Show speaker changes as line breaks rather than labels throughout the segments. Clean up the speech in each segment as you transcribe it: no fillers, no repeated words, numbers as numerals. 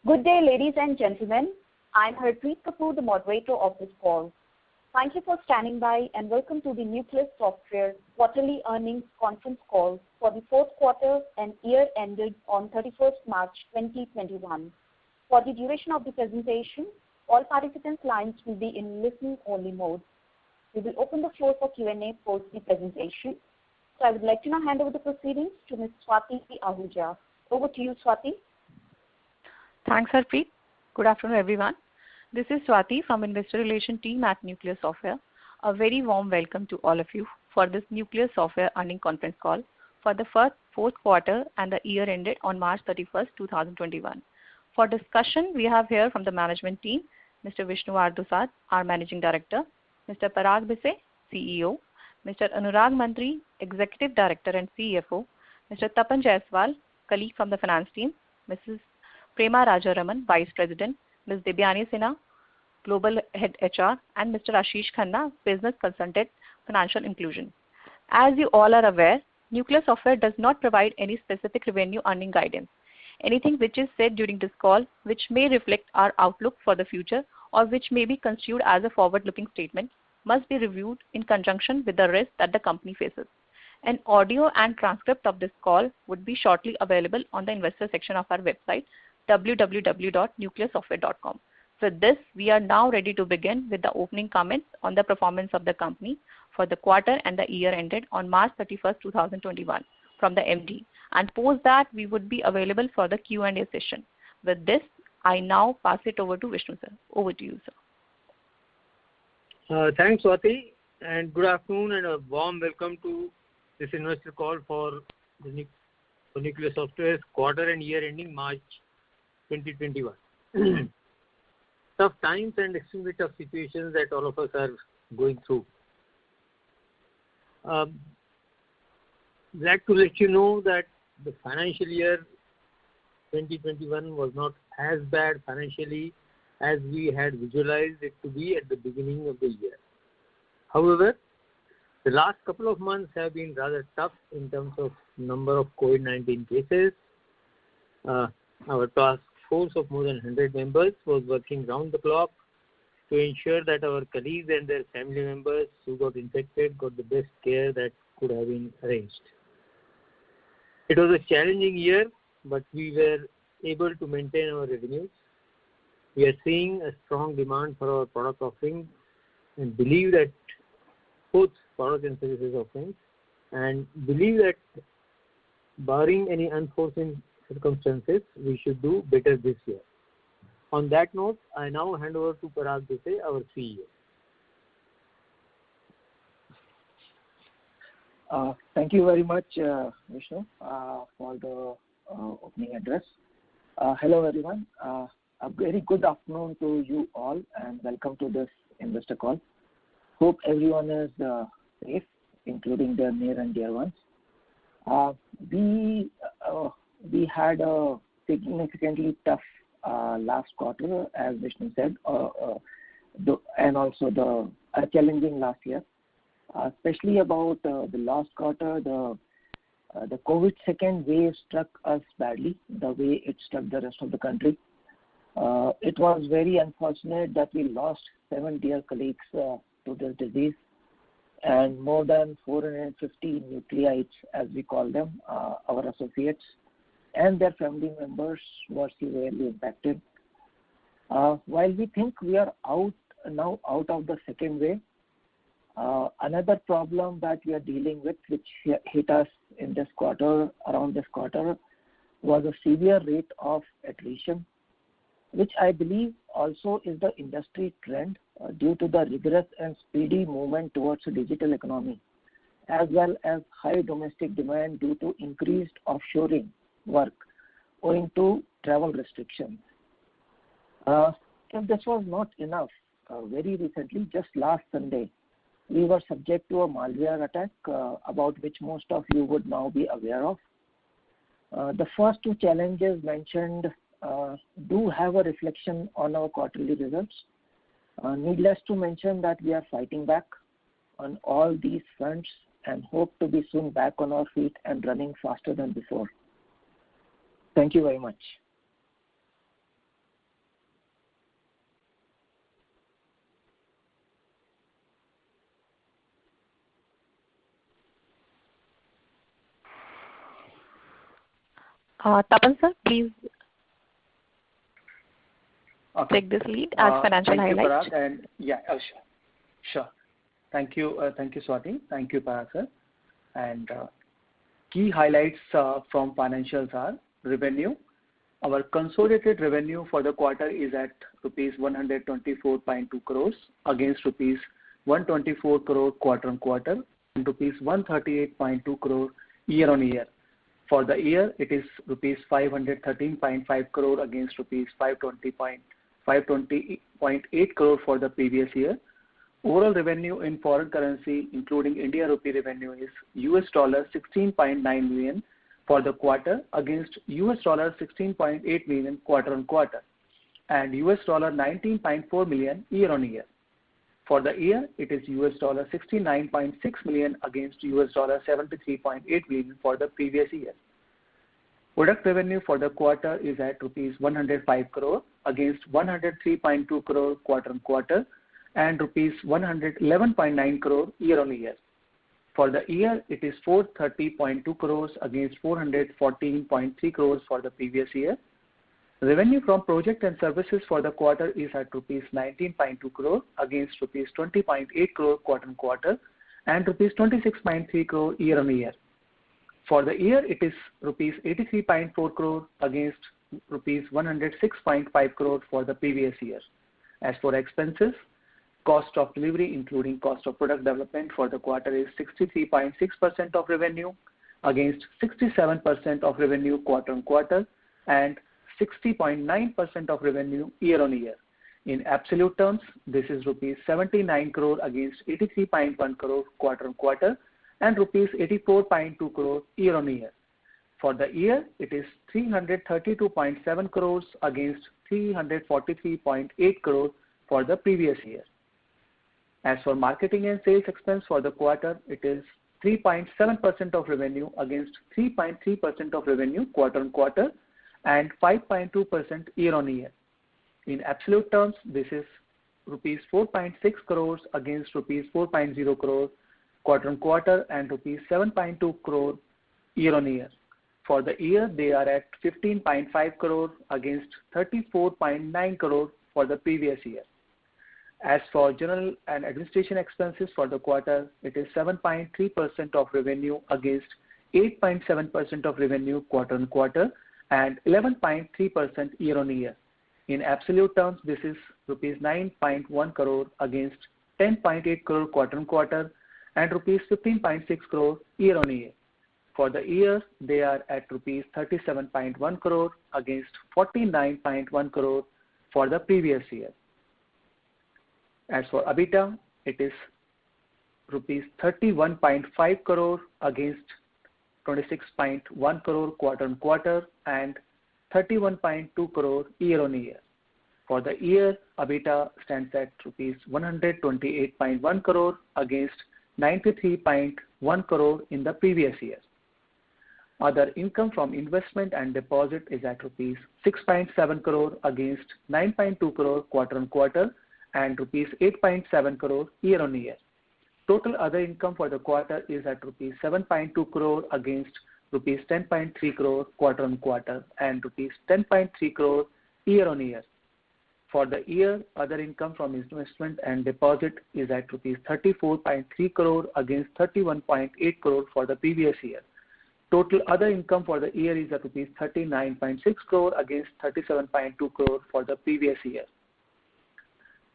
Good day, ladies and gentlemen. I'm Harpreet Kapoor, the moderator of this call. Thank you for standing by and welcome to the Nucleus Software quarterly earnings conference call for the fourth quarter and year ended on 31st March 2021. For the duration of the presentation, all participants' lines will be in listen-only mode. We will open the floor for Q&A post the presentation. So I would like to now hand over the proceedings to Ms. Swati Ahuja. Over to you, Swati.
Thanks, Harpreet. Good afternoon, everyone. This is Swati from Investor Relations team at Nucleus Software. A very warm welcome to all of you for this Nucleus Software earnings conference call for the fourth quarter and the year ended on March 31st, 2021. For discussion, we have here from the management team, Mr. Vishnu R. Dusad, our Managing Director, Mr. Parag Bhise, CEO, Mr. Anurag Mantri, Executive Director and CFO, Mr. Tapan Jaiswal, colleague from the finance team, Mrs. Prema Rajaraman, Vice President, Ms. Debyani Sinha, Global Head HR, and Mr. Ashish Khanna, Business Consultant, Financial Inclusion. As you all are aware, Nucleus Software does not provide any specific revenue earning guidance. Anything which is said during this call, which may reflect our outlook for the future or which may be construed as a forward-looking statement, must be reviewed in conjunction with the risk that the company faces. An audio and transcript of this call would be shortly available on the investor section of our website, www.nucleussoftware.com. With this, we are now ready to begin with the opening comments on the performance of the company for the quarter and the year ended on March 31st, 2021 from the MD. And post that, we would be available for the Q&A session. With this, I now pass it over to Vishnu sir. Over to you, sir.
Thanks, Swati, and good afternoon and a warm welcome to this investor call for Nucleus Software's quarter and year ending March 2021. Tough times and extremely tough situations that all of us are going through. Glad to let you know that the financial year 2021 was not as bad financially as we had visualized it to be at the beginning of the year. However, the last couple of months have been rather tough in terms of number of COVID-19 cases. Our task force of more than 100 members was working round the clock to ensure that our colleagues and their family members who got infected got the best care that could have been arranged. It was a challenging year, but we were able to maintain our revenues. We are seeing a strong demand for our product offerings and believe that both product and services offerings, and believe that barring any unforeseen circumstances, we should do better this year. On that note, I now hand over to Parag Bhise, our CEO.
Thank you very much, Vishnu, for the opening address. Hello, everyone. A very good afternoon to you all and welcome to this investor call. Hope everyone is safe, including their near and dear ones. We had a significantly tough last quarter, as Vishnu said, and also a challenging last year. Especially about the last quarter, the COVID second wave struck us badly, the way it struck the rest of the country. It was very unfortunate that we lost 7 dear colleagues to this disease, and more than 450 nucleites, as we call them, our associates, and their family members were severely impacted. While we think we are now out of the second wave, another problem that we are dealing with, which hit us in this quarter, around this quarter, was a severe rate of attrition, which I believe also is the industry trend due to the rigorous and speedy movement towards a digital economy, as well as high domestic demand due to increased offshoring work owing to travel restrictions. If this was not enough, very recently, just last Sunday, we were subject to a malware attack about which most of you would now be aware of. The first 2 challenges mentioned do have a reflection on our quarterly results. Needless to mention that we are fighting back on all these fronts and hope to be soon back on our feet and running faster than before. Thank you very much.
Tapan sir, please
Okay.
take this lead as financial
Thank you,
highlights.
Parag, and sure. Thank you, Swati. Thank you, Parag sir. And key highlights from financials are revenue. Our consolidated revenue for the quarter is at rupees 124.2 crores against rupees 124 crore quarter-on-quarter and rupees 138.2 crore year-on-year. For the year, it is rupees 513.5 crore against rupees 520.8 crore for the previous year. Overall revenue in foreign currency, including India rupee revenue, is $16.9 million for the quarter against $16.8 million quarter-on-quarter and $19.4 million year-on-year. For the year, it is $69.6 million against $73.8 million for the previous year. Product revenue for the quarter is at rupees 105 crore against 103.2 crore quarter-on-quarter and rupees 111.9 crore year-on-year. For the year, it is 430.2 crores against 414.3 crores for the previous year. Revenue from project and services for the quarter is at rupees 19.2 crore against rupees 20.8 crore quarter-on-quarter and rupees 26.3 crore year-on-year. For the year, it is rupees 83.4 crore against rupees 106.5 crore for the previous year. As for expenses, cost of delivery, including cost of product development for the quarter, is 63.6% of revenue against 67% of revenue quarter-on-quarter and 60.9% of revenue year-on-year. In absolute terms, this is rupees 79 crore against 83.1 crore quarter-on-quarter and rupees 84.2 crore year-on-year. For the year, it is 332.7 crores against 343.8 crore for the previous year. As for marketing and sales expense for the quarter, it is 3.7% of revenue against 3.3% of revenue quarter-on-quarter and 5.2% year-on-year. In absolute terms, this is rupees 4.6 crores against rupees 4.0 crore quarter-on-quarter and rupees 7.2 crore year-on-year. For the year, they are at 15.5 crore against 34.9 crore for the previous year. As for general and administration expenses for the quarter, it is 7.3% of revenue against 8.7% of revenue quarter-on-quarter and 11.3% year-on-year. In absolute terms, this is rupees 9.1 crore against 10.8 crore quarter-on-quarter and rupees 15.6 crore year-on-year. For the year, they are at rupees 37.1 crore against 49.1 crore for the previous year. As for EBITDA, it is rupees 31.5 crore against 26.1 crore quarter-on-quarter and 31.2 crore year-on-year. For the year, EBITDA stands at rupees 128.1 crore against 93.1 crore in the previous year. Other income from investment and deposit is at rupees 6.7 crore against 9.2 crore quarter-on-quarter and rupees 8.7 crore year-on-year. Total other income for the quarter is at rupees 7.2 crore against rupees 10.3 crore quarter-on-quarter and rupees 10.3 crore year-on-year. For the year, other income from investment and deposit is at rupees 34.3 crore against 31.8 crore for the previous year. Total other income for the year is at rupees 39.6 crore against 37.2 crore for the previous year.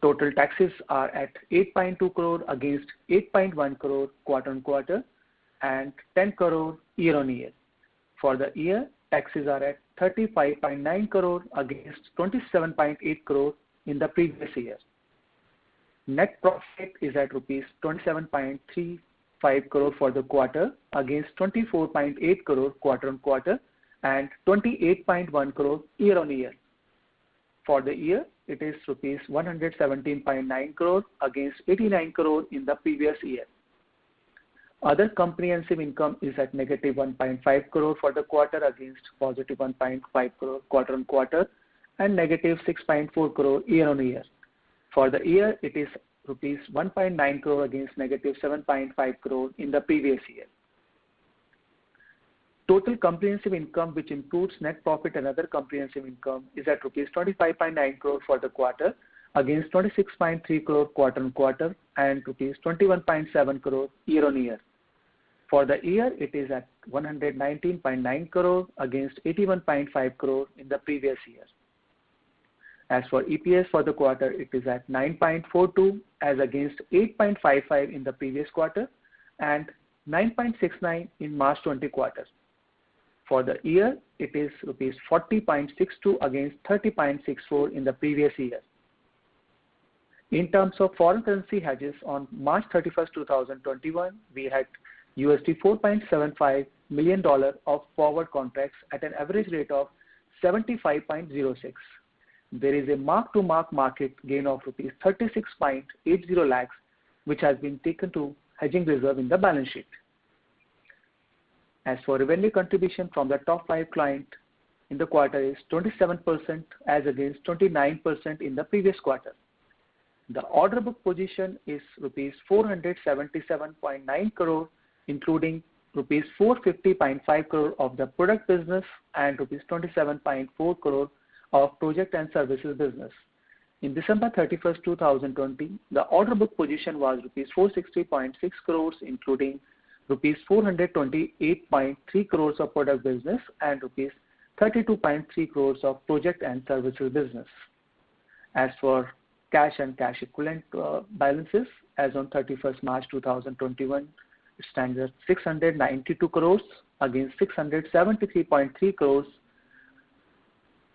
Total taxes are at 8.2 crore against 8.1 crore quarter-on-quarter and 10 crore year-on-year. For the year, taxes are at 35.9 crore against 27.8 crore in the previous year. Net profit is at rupees 27.35 crore for the quarter against 24.8 crore quarter-on-quarter and 28.1 crore year-on-year. For the year, it is rupees 117.9 crore against 89 crore in the previous year. Other comprehensive income is at negative 1.5 crore for the quarter against positive 1.5 crore quarter-on-quarter and negative 6.4 crore year-on-year. For the year, it is rupees 1.9 crore against negative 7.5 crore in the previous year. Total comprehensive income, which includes net profit and other comprehensive income, is at rupees 25.9 crore for the quarter against 26.3 crore quarter-on-quarter and rupees 21.7 crore year-on-year. For the year, it is at 119.9 crore against 81.5 crore in the previous year. As for EPS for the quarter, it is at 9.42 as against 8.55 in the previous quarter and 9.69 in March 20 quarter. For the year, it is rupees 40.62 against 30.64 in the previous year. In terms of foreign currency hedges, on March 31, 2021, we had $4.75 million of forward contracts at an average rate of 75.06. There is a mark-to-market gain of rupees 36.80 lakhs, which has been taken to hedging reserve in the balance sheet. As for revenue contribution from the top 5 clients in the quarter is 27% as against 29% in the previous quarter. The order book position is rupees 477.9 crore, including rupees 450.5 crore of the product business and rupees 27.4 crore of project and services business. In December 31, 2020, the order book position was rupees 460.6 crores, including rupees 428.3 crores of product business and rupees 32.3 crores of project and services business. As for cash and cash equivalent balances, as on 31st March 2021, it stands at 692 crores against 673.3 crores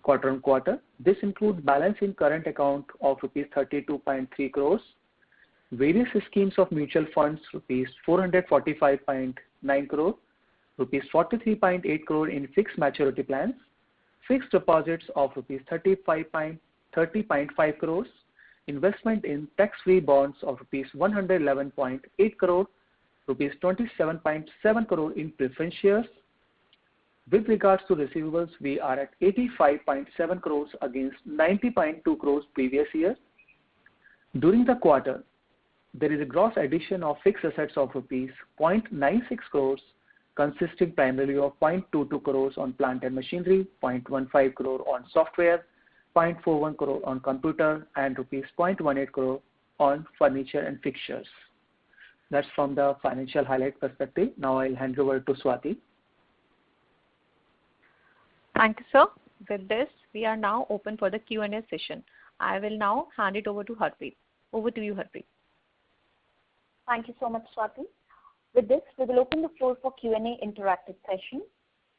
quarter on quarter. This includes balance in current account of rupees 32.3 crores, various schemes of mutual funds rupees 445.9 crore, rupees 43.8 crore in fixed maturity plans, fixed deposits of rupees 30.5 crores, investment in tax-free bonds of rupees 111.8 crore, rupees 27.7 crore in preference shares. With regards to receivables, we are at 85.7 crores against 90.2 crores previous year. During the quarter, there is a gross addition of fixed assets of rupees 0.96 crores, consisting primarily of 0.22 crores on plant and machinery, 0.15 crore on software, 0.41 crore on computer, and rupees 0.18 crore on furniture and fixtures. That's from the financial highlight perspective. Now I'll hand over to Swati.
Thank you, sir. With this, we are now open for the Q&A session. I will now hand it over to Harpreet. Over to you, Harpreet.
Thank you so much, Swati. With this, we will open the floor for Q&A interactive session.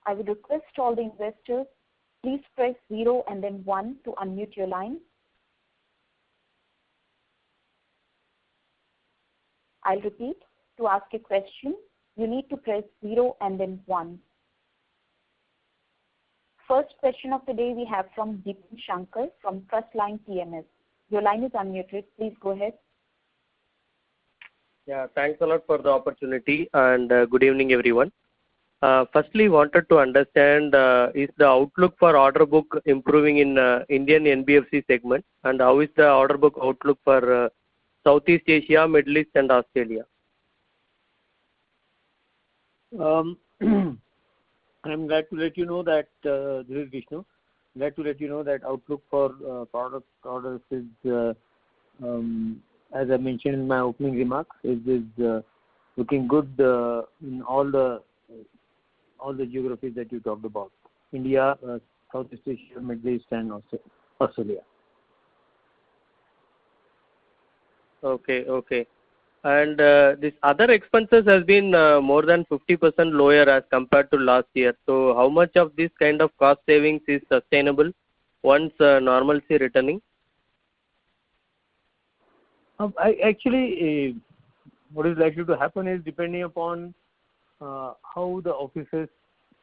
I would request all the investors, please press 0 and then 1 to unmute your line. I'll repeat, to ask a question, you need to press 0 and then 1. First question of the day we have from Deepan Shankar from Trustline PMS. Your line is unmuted. Please go ahead.
Yeah, thanks a lot for the opportunity and good evening, everyone. Firstly, wanted to understand is the outlook for order book improving in Indian NBFC segment, and how is the order book outlook for Southeast Asia, Middle East, and Australia?
I'm glad to let you know that this is Vishnu. Glad to let you know that outlook for product orders is, as I mentioned in my opening remarks, is looking good in all the geographies that you talked about: India, Southeast Asia, Middle East, and Australia.
Okay. And this other expenses has been more than 50% lower as compared to last year. So how much of this kind of cost savings is sustainable once normalcy returning?
Actually, what is likely to happen is depending upon how the offices,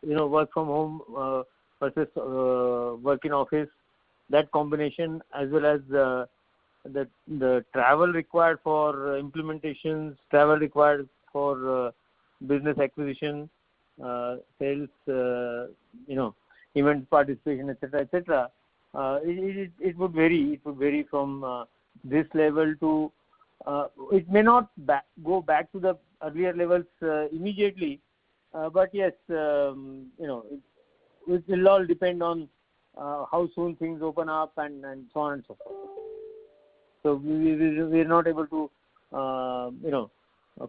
work from home versus work in office, that combination, as well as the travel required for implementations, travel required for business acquisition, sales, event participation, etc. It would vary. It would vary from this level to. It may not go back to the earlier levels immediately, But yes, it will all depend on how soon things open up and so on and so forth. So we are not able to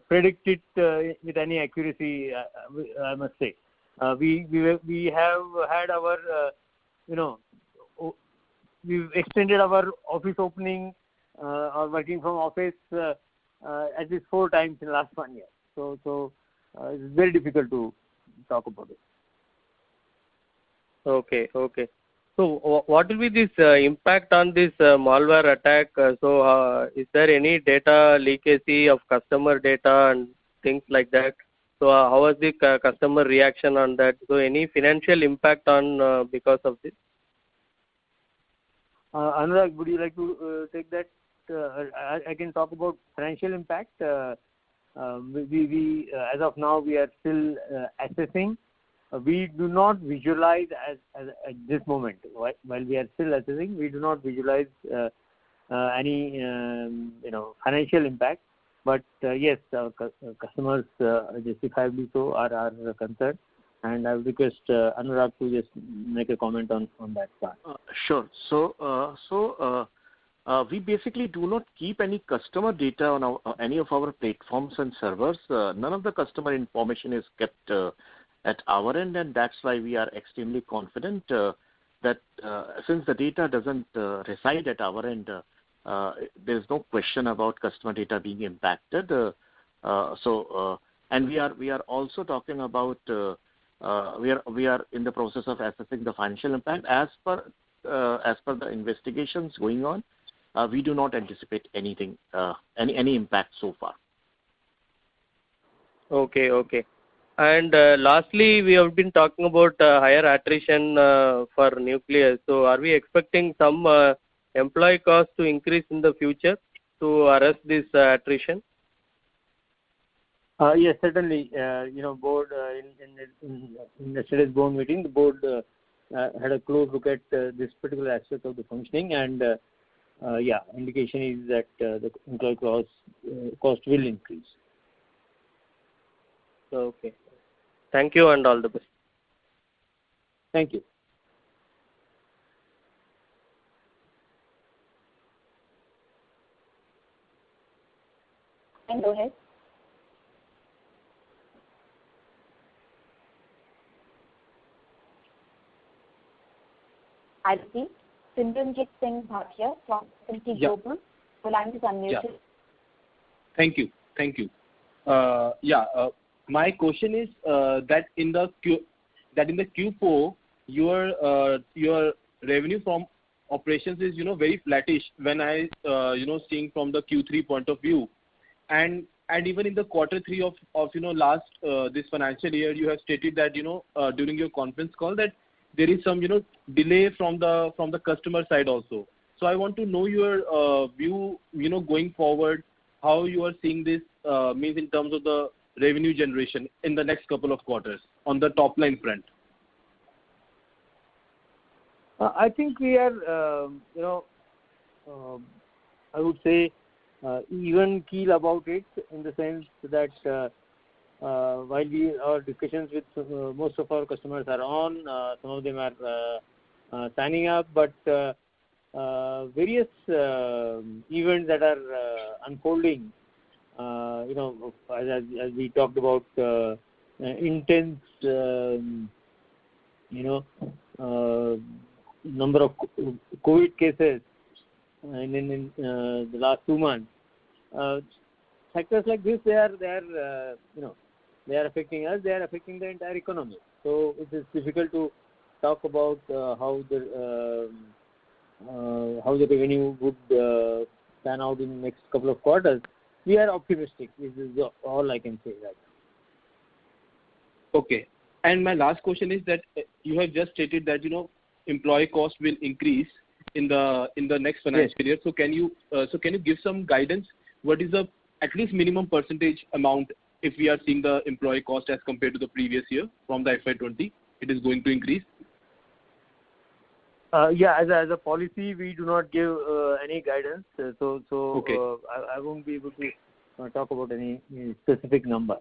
predict it with any accuracy. I must say, we have had our we've extended our office opening or working from office at least 4 times in the last 1 year. So it's very difficult to talk about it.
Okay. So what will be this impact on this malware attack? Is there any data leakage of customer data and things like that? So how was the customer reaction on that? So any financial impact on because of this?
Anurag, would you like to take that? I can talk about financial impact. We as of now we are still assessing. We do not visualize at this moment. While we are still assessing, we do not visualize any financial impact. But yes, our customers justifiably so are concerned. And I would request Anurag to just make a comment on that part.
Sure. So we basically do not keep any customer data on any of our platforms and servers. None of the customer information is kept at our end, and that's why we are extremely confident that since the data doesn't reside at our end, there's no question about customer data being impacted. And we are also talking about we are in the process of assessing the financial impact as per the investigations going on. We do not anticipate anything, any impact so far.
Okay. And lastly, we have been talking about higher attrition for Nucleus. So are we expecting some employee costs to increase in the future to arrest this attrition?
Yes, certainly. Board in yesterday's board meeting, the board had a close look at this particular aspect of the functioning, and indication is that the employee cost will increase.
Okay. Thank you and all the best.
Thank you.
Go ahead. I repeat, Simranjit Singh Bhatia from Simply Global. The line is unmuted.
Thank you. My question is that in the Q4 your revenue from operations is very flattish when I seeing from the Q3 point of view, and even in the Q3 of last this financial year, you have stated that during your conference call that there is some delay from the customer side also. So I want to know your view going forward, how you are seeing this means in terms of the revenue generation in the next couple of quarters on the top line front.
I think we are, I would say, even keel about it, in the sense that while our discussions with most of our customers are on, some of them are signing up, but various events that are unfolding, as we talked about, intense, number of COVID cases in the last 2 months. Factors like this, they are affecting us. They are affecting the entire economy. So it is difficult to talk about how the revenue would pan out in the next couple of quarters. We are optimistic. This is all I can say right now.
Okay. And my last question is that you have just stated that employee cost will increase in the next financial year. So can you give some guidance? What is the at least minimum percentage amount if we are seeing the employee cost as compared to the previous year from the FY20? It is going to increase.
As a policy, we do not give any guidance.
Okay.
I won't be able to talk about any specific number.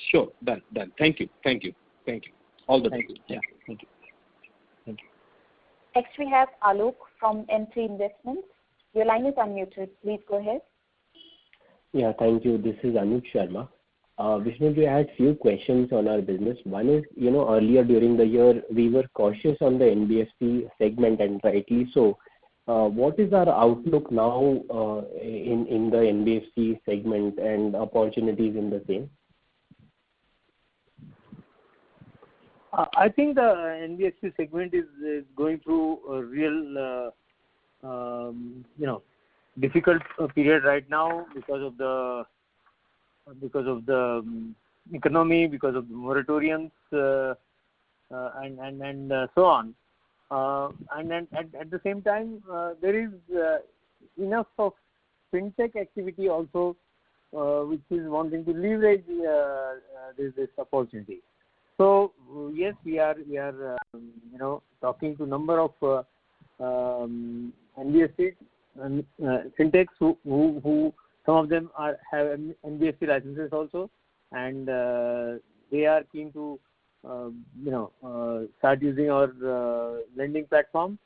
Sure. Done. Thank you. All the best.
Yeah.
Thank you.
Next we have Alok from M3 Investments. Your line is unmuted. Please go ahead.
Yeah, thank you. This is Anuj Sharma. Vishnu, I had few questions on our business. One is, earlier during the year, we were cautious on the NBFC segment, and rightly so. What is our outlook now in the NBFC segment and opportunities in the same?
I think the NBFC segment is going through a real, difficult period right now because of the economy, because of the moratoriums, and so on. And then at the same time, there is enough of fintech activity also, which is wanting to leverage this opportunity. So yes, we are talking to number of NBFCs and fintechs who some of them have NBFC licenses also, and they are keen to start using our lending platform.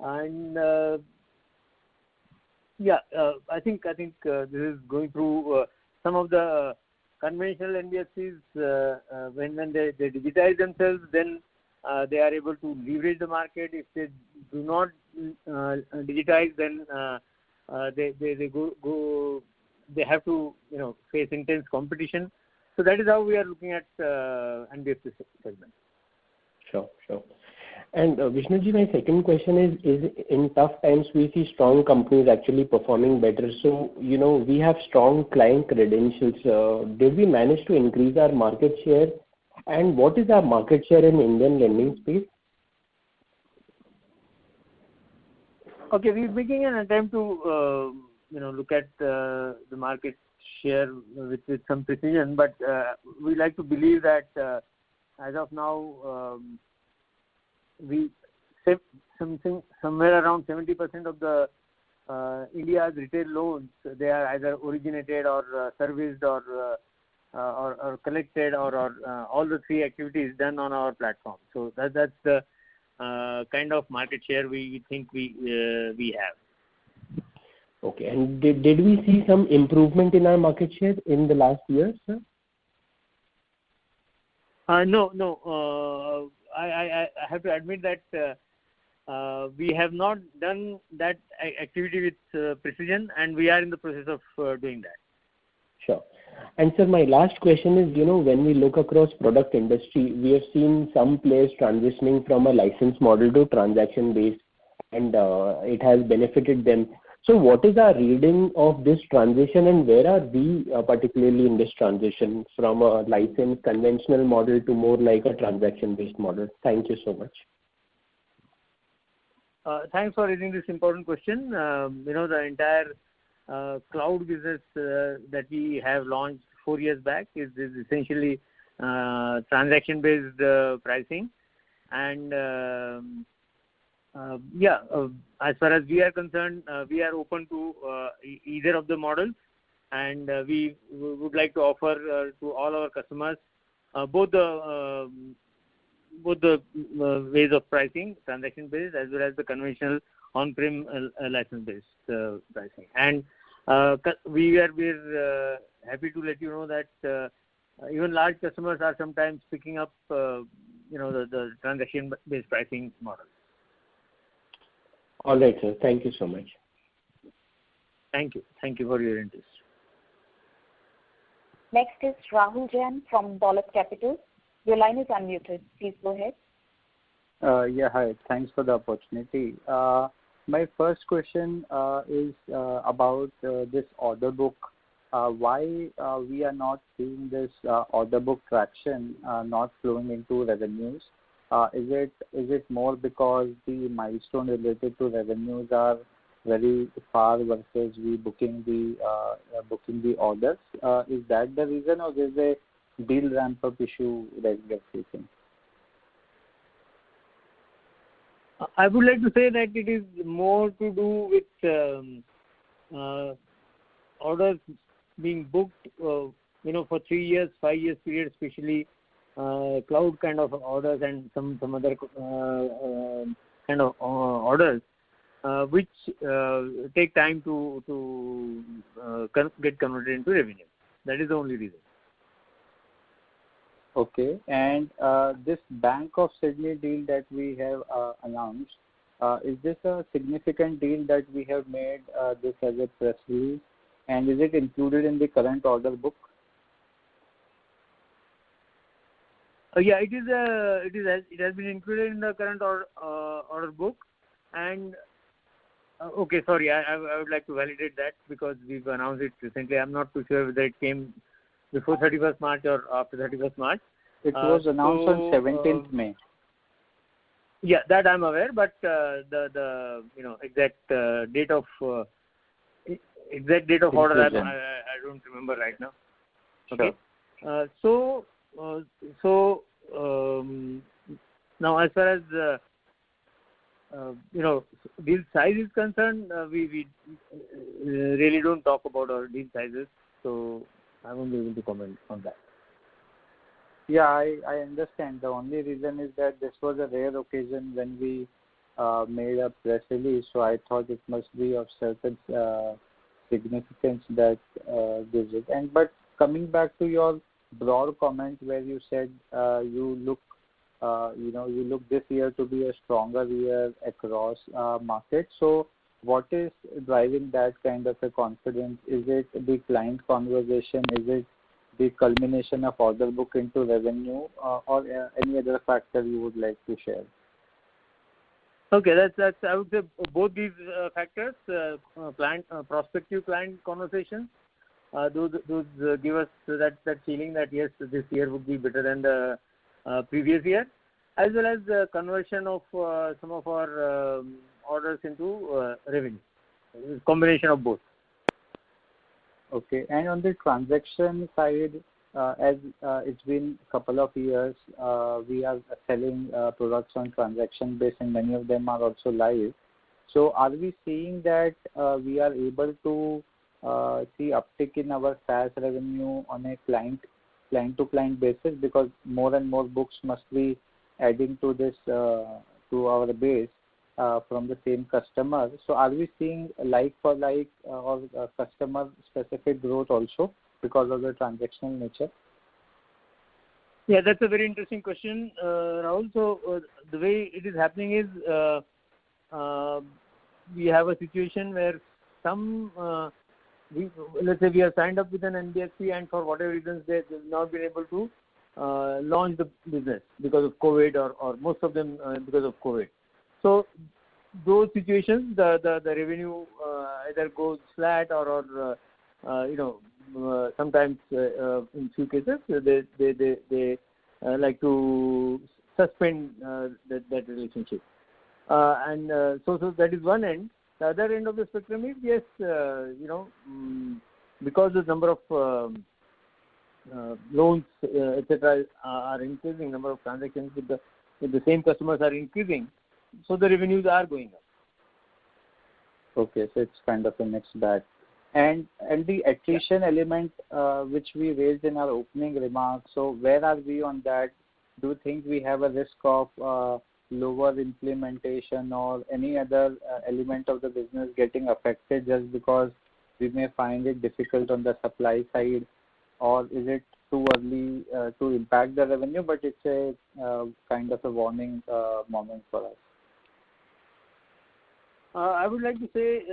And I think this is going through some of the conventional NBFCs. When they digitize themselves, then they are able to leverage the market. If they do not digitize, then they have to face intense competition. So that is how we are looking at NBFC segment.
Sure. And Vishnuji, my second question is in tough times we see strong companies actually performing better. So we have strong client credentials. Did we manage to increase our market share? And what is our market share in Indian lending space?
Okay, we're making an attempt to look at the market share with some precision, but we like to believe that as of now we somewhere around 70% of the India's retail loans, they are either originated or serviced or collected or all the three activities done on our platform. So that's the kind of market share we think we have.
Okay, and did we see some improvement in our market share in the last year, sir?
No. I have to admit that we have not done that activity with precision, and we are in the process of doing that.
Sure. And sir, my last question is, when we look across product industry, we have seen some players transitioning from a license model to transaction based, and it has benefited them. So what is our reading of this transition, and where are we particularly in this transition from a license conventional model to more like a transaction based model? Thank you so much.
Thanks for raising this important question. The entire cloud business that we have launched 4 years back is essentially transaction based pricing, and as far as we are concerned, we are open to either of the models, and we would like to offer to all our customers both the ways of pricing, transaction based as well as the conventional on-prem license based pricing. And we're happy to let you know that even large customers are sometimes picking up the transaction based pricing model.
All right, sir. Thank you so much.
Thank you for your interest.
Next is Rahul Jain from Dolat Capital. Your line is unmuted. Please go ahead.
Hi. Thanks for the opportunity. My first question is about this order book. Why we are not seeing this order book traction not flowing into revenues? Is it more because the milestone related to revenues are very far versus we booking the orders? Is that the reason, or there's a deal ramp up issue that we are facing?
I would like to say that it is more to do with orders being booked for 3 years, 5 years period, especially cloud kind of orders and some other kind of orders, which take time to get converted into revenue. That is the only reason.
Okay. And this Bank of Sydney deal that we have announced, is this a significant deal that we have made this as a press release? And is it included in the current order book?
Yeah, it has been included in the current order book. And okay, sorry, I would like to validate that because we've announced it recently. I'm not too sure whether it came before 31st March or after 31st March.
It was announced on 17th May.
Yeah, that I'm aware, but the exact date of order I don't remember right now. Okay.
Sure.
So now as far as deal size is concerned, we really don't talk about our deal sizes, so I won't be able to comment on that.
Yeah, I understand. The only reason is that this was a rare occasion when we made a press release, so I thought it must be of certain significance that gives it. But coming back to your broad comment where you said you look this year to be a stronger year across markets. So what is driving that kind of a confidence? Is it the client conversation? Is it the culmination of order book into revenue, or any other factor you would like to share?
Okay, that's I would say both these factors, prospective client conversations, those give us that feeling that yes, this year would be better than the previous year, as well as the conversion of some of our orders into revenue. Combination of both.
Okay, and on the transaction side, as it's been a couple of years, we are selling products on transaction base, and many of them are also live. So are we seeing that we are able to see uptick in our SaaS revenue on a client-to-client basis, because more and more books must be adding to this to our base from the same customer. So are we seeing like for like or customer specific growth also because of the transactional nature?
Yeah, that's a very interesting question, Rahul. So the way it is happening is we have a situation where let's say we are signed up with an NBFC, and for whatever reasons they've not been able to launch the business because of COVID, or most of them because of COVID. So those situations, the revenue either goes flat or sometimes in few cases they like to suspend that relationship. So that is one end. The other end of the spectrum is yes, because the number of loans etc. are increasing, number of transactions with the same customers are increasing, so the revenues are going up.
Okay, so it's kind of a mixed bag. And the attrition element which we raised in our opening remarks, so where are we on that? Do you think we have a risk of lower implementation or any other element of the business getting affected just because we may find it difficult on the supply side, or is it too early to impact the revenue, but it's a kind of a warning moment for us?
I would like to say,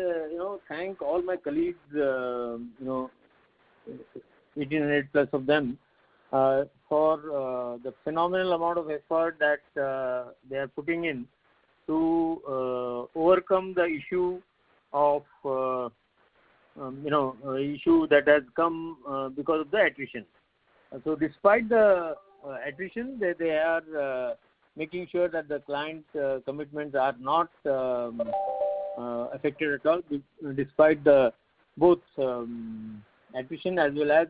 thank all my colleagues, 1,800 plus of them, for the phenomenal amount of effort that they are putting in to overcome the issue of, issue that has come because of the attrition. So despite the attrition, they are making sure that the client commitments are not affected at all, despite both attrition as well as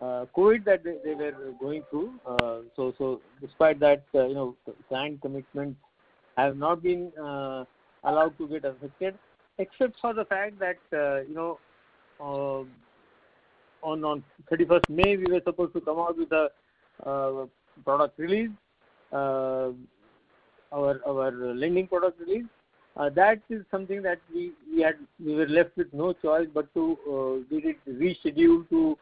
COVID that they were going through. So despite that, client commitments have not been allowed to get affected, except for the fact that on 31st May, we were supposed to come out with a product release, our lending product release. That is something that we were left with no choice but to get it rescheduled to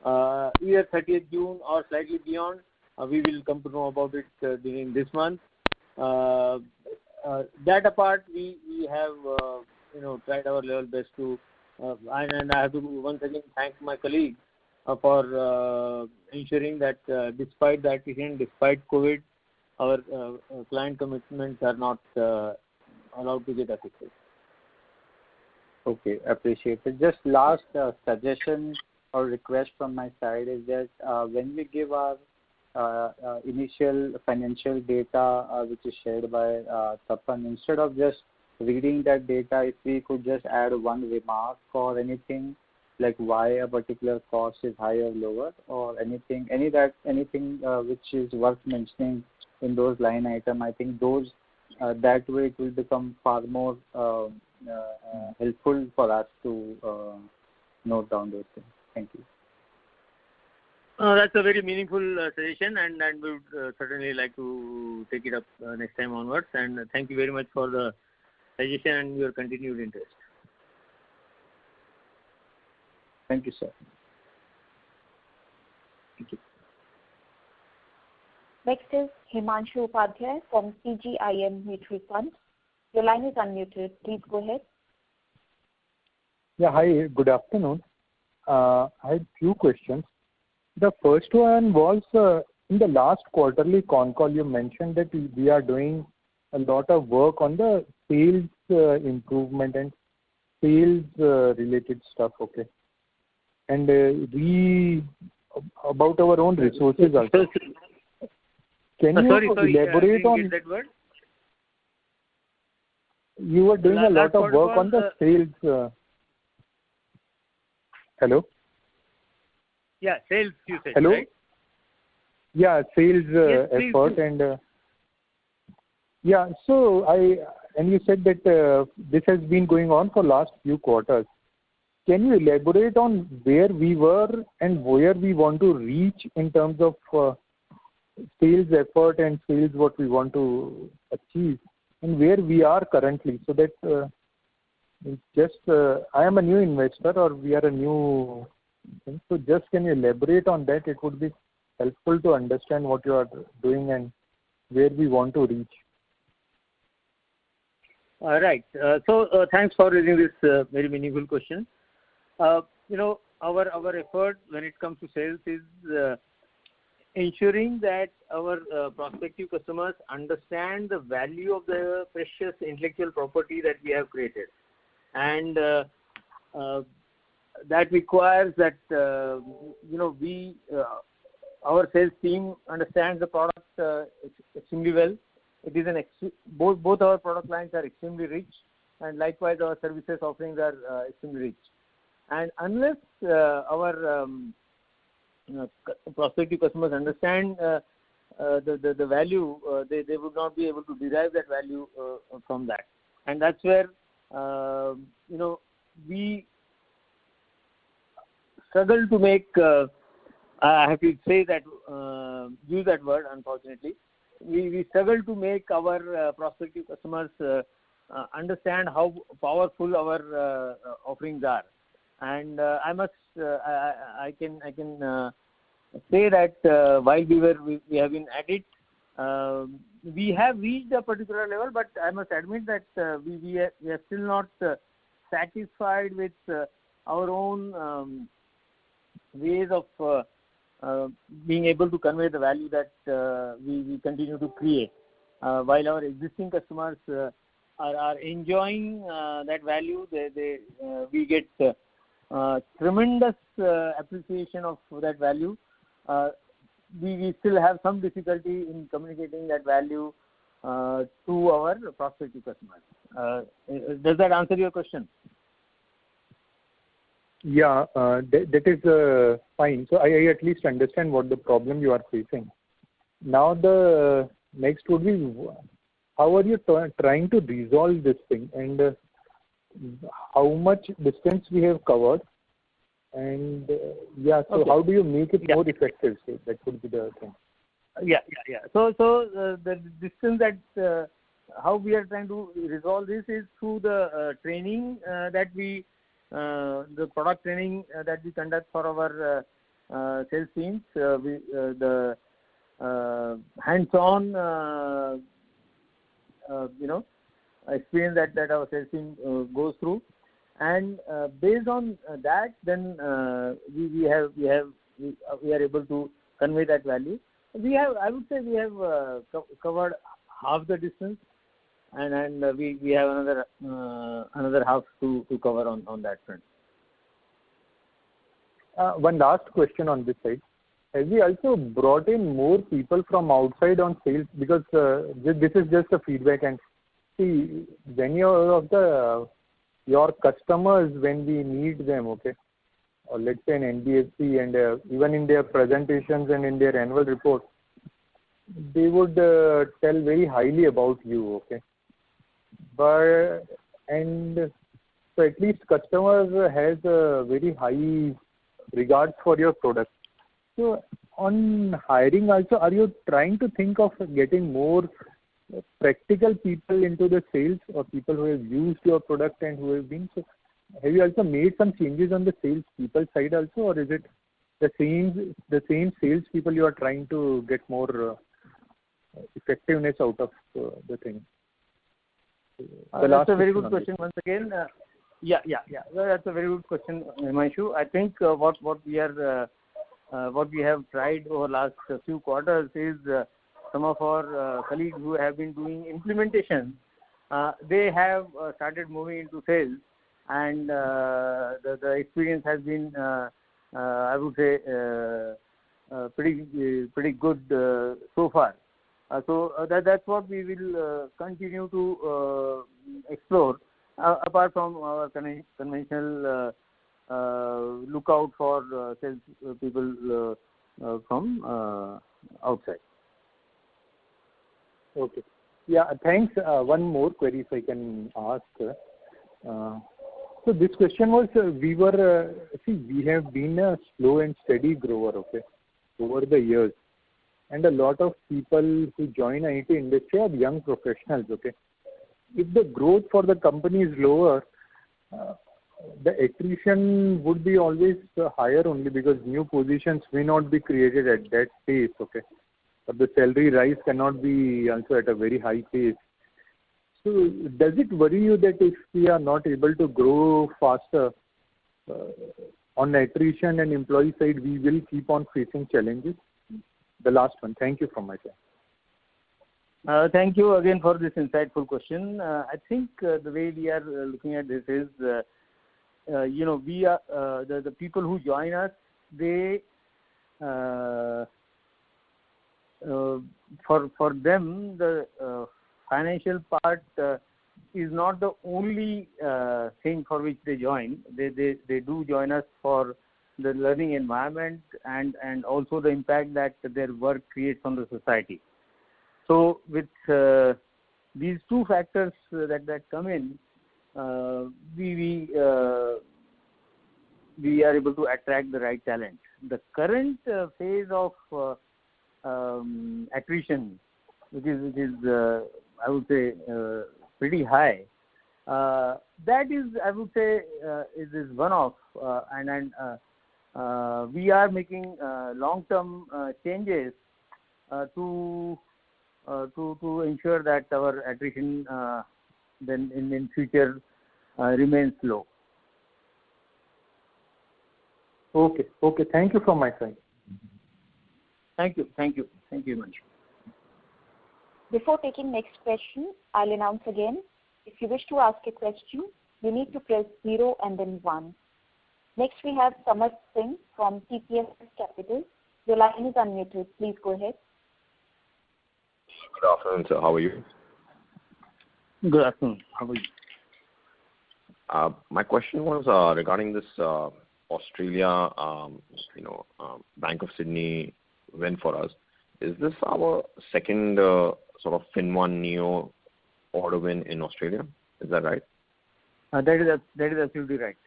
either 30th June or slightly beyond. We will come to know about it during this month. That apart, we have tried our level best to, and I have to once again thank my colleague for ensuring that despite the acquisition, despite COVID, our client commitments are not allowed to get affected.
Okay, appreciate it. Just last suggestion or request from my side is that when we give our initial financial data which is shared by Tapan, instead of just reading that data, if we could just add one remark or anything like why a particular cost is higher or lower or anything which is worth mentioning in those line item, I think those that way it will become far more helpful for us to note down those things. Thank you.
That's a very meaningful suggestion, and we would certainly like to take it up next time onwards. And thank you very much for the suggestion and your continued interest.
Thank you, sir.
Thank you.
Next is Himanshu Upadhyay from PGIM Mutual Fund. Your line is unmuted. Please go ahead.
Yeah, hi. Good afternoon. I had few questions. The first one was in the last quarterly con call, you mentioned that we are doing a lot of work on the sales improvement and sales related stuff. Okay, and about our own resources also. Can you elaborate on
that word?
You were doing a lot of work on the sales. Hello.
Yeah, sales, you said,
hello?
Right?
Yeah, sales
yes,
effort and so you said that this has been going on for last few quarters. Can you elaborate on where we were and where we want to reach in terms of sales effort and sales what we want to achieve and where we are currently, so that I am a new investor or we are a new thing. So just can you elaborate on that? It would be helpful to understand what you are doing and where we want to reach.
Right. So thanks for raising this very meaningful question. Our effort when it comes to sales is ensuring that our prospective customers understand the value of the precious intellectual property that we have created, and that requires that our sales team understands the product extremely well. It is both our product lines are extremely rich, and likewise our services offerings are extremely rich. And unless our prospective customers understand the value, they would not be able to derive that value from that. And that's where we struggle to make. I have to say that use that word. Unfortunately, we struggle to make our prospective customers understand how powerful our offerings are. And I can say that while we have been at it, we have reached a particular level, but I must admit that we are still not satisfied with our own ways of being able to convey the value that we continue to create. While our existing customers are enjoying that value, we get tremendous appreciation of that value. We still have some difficulty in communicating that value to our prospective customers. Does that answer your question?
Yeah, that is fine. So I at least understand what the problem you are facing. Now the next would be, how are you trying to resolve this thing, and how much distance we have covered, And so how do you make it more effective? So that would be the thing.
So the distance that how we are trying to resolve this is through the training that we, the product training that we conduct for our sales teams. The hands-on, experience that our sales team goes through, and based on that, then we are able to convey that value. I would say we have covered half the distance, and we have another half to cover on that front.
One last question on this side. Have we also brought in more people from outside on sales? Because this is just a feedback, and see, when your customers, when we need them, okay, or let's say an NBFC, and even in their presentations and in their annual report, they would tell very highly about you, okay. And so at least customers has a very high regards for your product. So on hiring also, are you trying to think of getting more practical people into the sales, or people who have used your product and who have been? So have you also made some changes on the sales people side also, or is it the same sales people you are trying to get more effectiveness out of the thing?
That's a very good question once again. That's a very good question, Himanshu. I think what we have tried over last few quarters is some of our colleagues who have been doing implementation, they have started moving into sales, and the experience has been, I would say, pretty good so far. So that's what we will continue to explore, apart from our conventional lookout for sales people from outside.
Okay. Yeah, thanks. One more query if I can ask. So this question was, we have been a slow and steady grower, okay, over the years. And a lot of people who join IT industry are young professionals, okay. If the growth for the company is lower, the attrition would be always higher only because new positions may not be created at that pace, okay. But the salary rise cannot be also at a very high pace. So does it worry you that if we are not able to grow faster on attrition and employee side, we will keep on facing challenges? The last one. Thank you from my side.
Thank you again for this insightful question. I think the way we are looking at this is, we are the people who join us. They for them the financial part is not the only thing for which they join. They do join us for the learning environment and also the impact that their work creates on the society. So with these two factors that come in, we are able to attract the right talent. The current phase of attrition, which is I would say pretty high, that is, I would say, is one-off, and we are making long-term changes to ensure that our attrition then in future remains low.
Okay. Thank you from my side.
Thank you, Himanshu.
Before taking next question, I'll announce again. If you wish to ask a question, you need to press 0 and then 1. Next, we have Samar Singh from TPS Capital. Your line is unmuted. Please go ahead.
Good afternoon, sir. How are you?
Good afternoon. How are you?
My question was regarding this Australia, Bank of Sydney win for us. Is this our second sort of FinnOne Neo order win in Australia? Is that right?
That is absolutely right.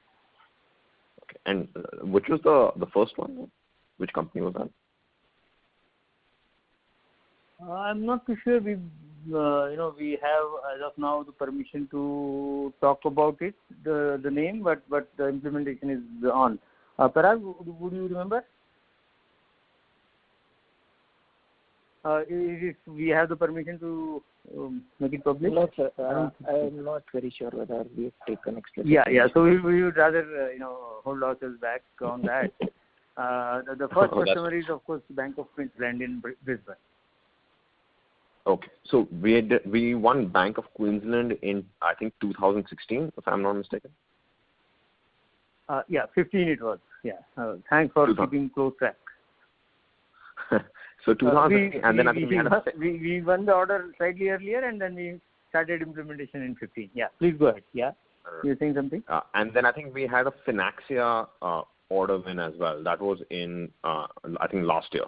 Okay. And which was the first one? Which company was that?
I'm not too sure. We have as of now the permission to talk about it, the name, but the implementation is on. Parag, would you remember? If we have the permission to make it public?
No, sir. I'm not very sure whether we have taken explicit.
Yeah. So we would rather hold ourselves back on that. The first customer is of course Bank of Queensland in Brisbane.
Okay. So we won Bank of Queensland in I think 2016, if I'm not mistaken.
15 it was. Yeah. Thanks for keeping close track.
So 2016, and then I think
we won the order slightly earlier, and then we started implementation in 15. Yeah, please go ahead. Yeah, you were saying something?
And then I think we had a Finaxia order win as well. That was in I think last year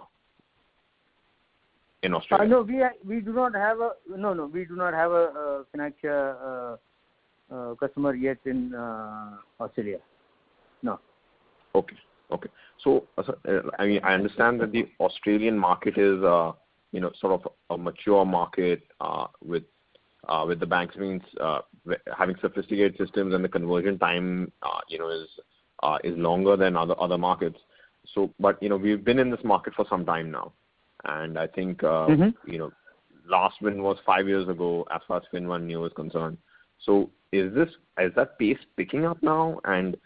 in Australia.
No, we do not have a we do not have a Finaxia customer yet in Australia. No.
Okay. So, I mean, I understand that the Australian market is, sort of a mature market with the banks means having sophisticated systems, and the conversion time, is longer than other markets. So, but we've been in this market for some time now, and I think last win was 5 years ago as far as FinOne Neo is concerned. So, is that pace picking up now? And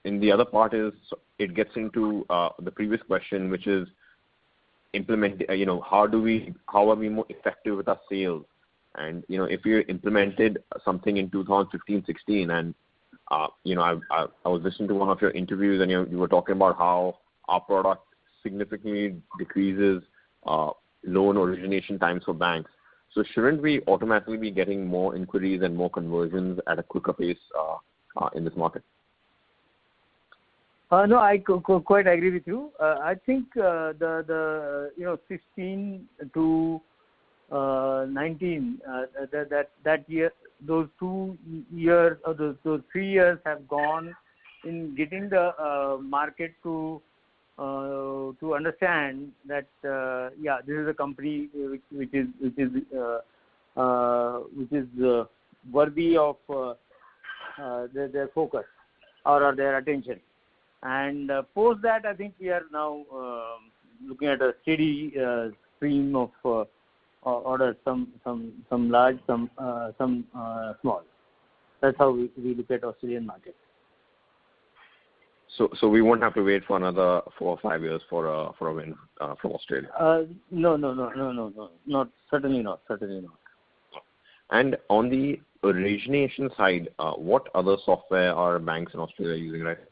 and the other part is it gets into the previous question, which is how are we more effective with our sales? And if you implemented something in 2015-16, and I was listening to one of your interviews, and you were talking about how our product significantly decreases loan origination times for banks. So shouldn't we automatically be getting more inquiries and more conversions at a quicker pace in this market?
No, I quite agree with you. I think the 16 to 19 that year, those 2 years or those 3 years have gone in getting the market to understand that this is a company which is worthy of their focus or their attention. And post that, I think we are now looking at a steady stream of orders, some large, some small. That's how we look at Australian market.
So we won't have to wait for another 4 or 5 years for a win from Australia.
No, not certainly not.
And on the origination side, what other software are banks in Australia using right now?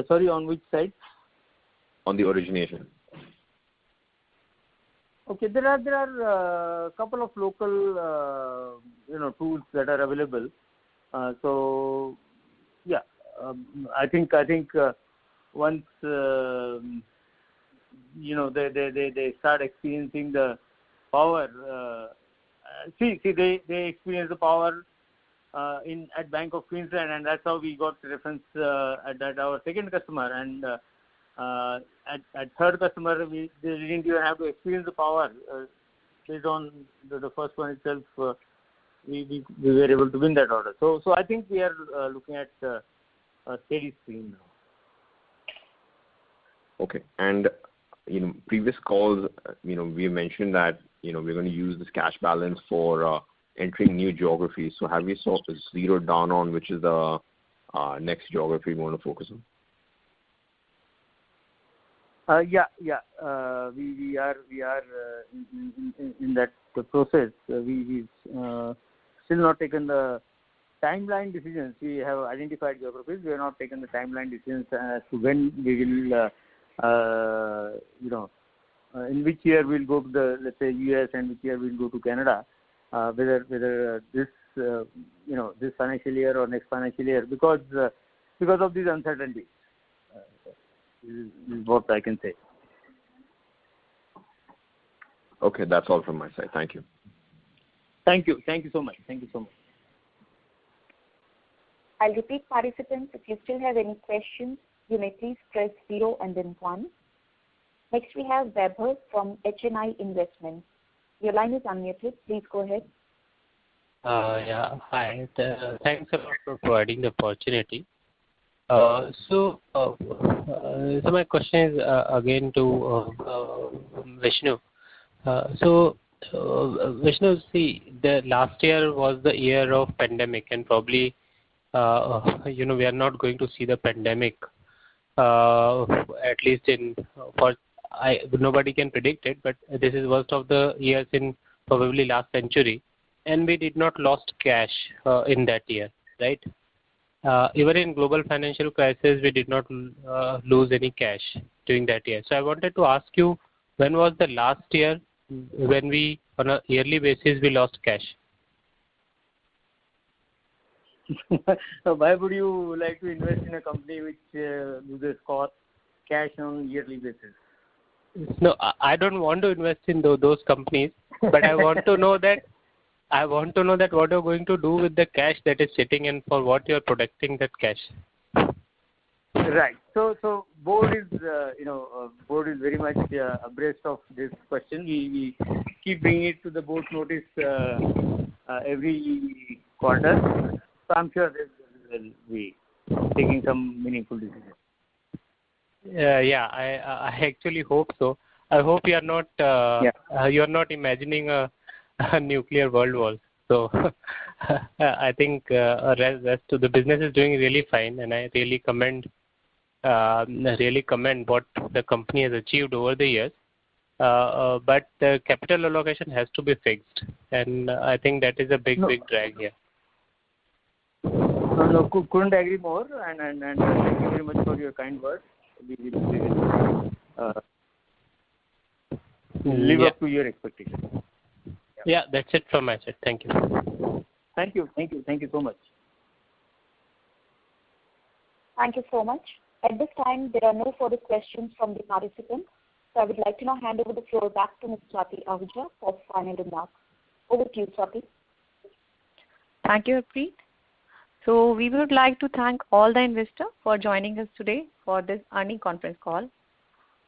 Sorry, on which side?
On the origination.
Okay, there are a couple of local tools that are available. So yeah, I think once they start experiencing the power. They experience the power at Bank of Queensland, and that's how we got reference at our second customer, and at third customer they didn't even have to experience the power. Based on the first one itself, we were able to win that order. So I think we are looking at a steady stream now.
Okay, and previous calls, we mentioned that we're going to use this cash balance for entering new geographies. So have we sort of zeroed down on which is the next geography we want to focus on?
We are in that process. We've still not taken the timeline decisions. We have identified geographies. We have not taken the timeline decisions as to when we will, in which year we'll go to the, let's say, US, and which year we'll go to Canada. Whether this this financial year or next financial year, because of these uncertainties. Is what I can say.
Okay, that's all from my side. Thank you.
Thank you so much.
I'll repeat, participants, if you still have any questions, you may please press 0 and then 1. Next we have Vaibhav from HNI Investments. Your line is unmuted. Please go ahead.
Yeah, hi. Thanks a lot for providing the opportunity. So my question is again to Vishnu. Vishnu, see, the last year was the year of pandemic, and probably we are not going to see the pandemic at least nobody can predict it, but this is worst of the years in probably last century, and we did not lost cash in that year, right? Even in global financial crisis, we did not lose any cash during that year. So I wanted to ask you, when was the last year when we, on a yearly basis, we lost cash?
So why would you like to invest in a company which loses cash on yearly basis?
No, I don't want to invest in those companies, but I want to know that what you're going to do with the cash that is sitting and for what you're protecting that cash.
Right. So board is very much abreast of this question. We keep bringing it to the board's notice every quarter. So I'm sure they will be taking some meaningful decisions.
Yeah, I actually hope so. I hope you are not imagining a nuclear world war. So I think rest to the business is doing really fine, and I really commend what the company has achieved over the years. But the capital allocation has to be fixed, and I think that is a big drag here.
No, couldn't agree more, and thank you very much for your kind words. We will live up to your expectations.
Yeah, that's it from my side. Thank you.
Thank you so much.
Thank you so much. At this time, there are no further questions from the participants. So I would like to now hand over the floor back to Ms. Swati Ahuja for final remarks. Over to you, Swati.
Thank you, Harpreet. So we would like to thank all the investors for joining us today for this earnings conference call.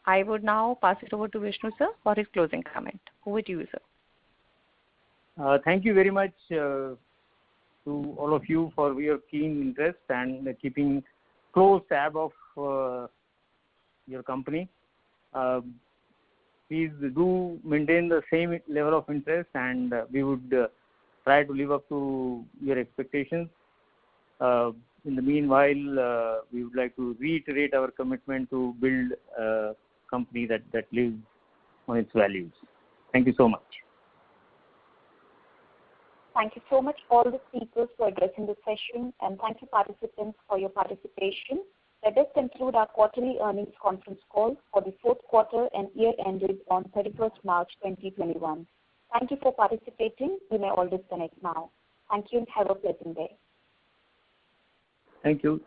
I would now pass it over to Vishnu sir for his closing comment. Over to you, sir.
Thank you very much to all of you for your keen interest and keeping close tab of your company. Please do maintain the same level of interest, and we would try to live up to your expectations. In the meanwhile, we would like to reiterate our commitment to build a company that lives on its values. Thank you so much.
Thank you so much, all the speakers, for addressing the session, and thank you, participants, for your participation. Let us conclude our quarterly earnings conference call for the fourth quarter and year ended on 31st March 2021. Thank you for participating. You may all disconnect now. Thank you and have a pleasant day.
Thank you.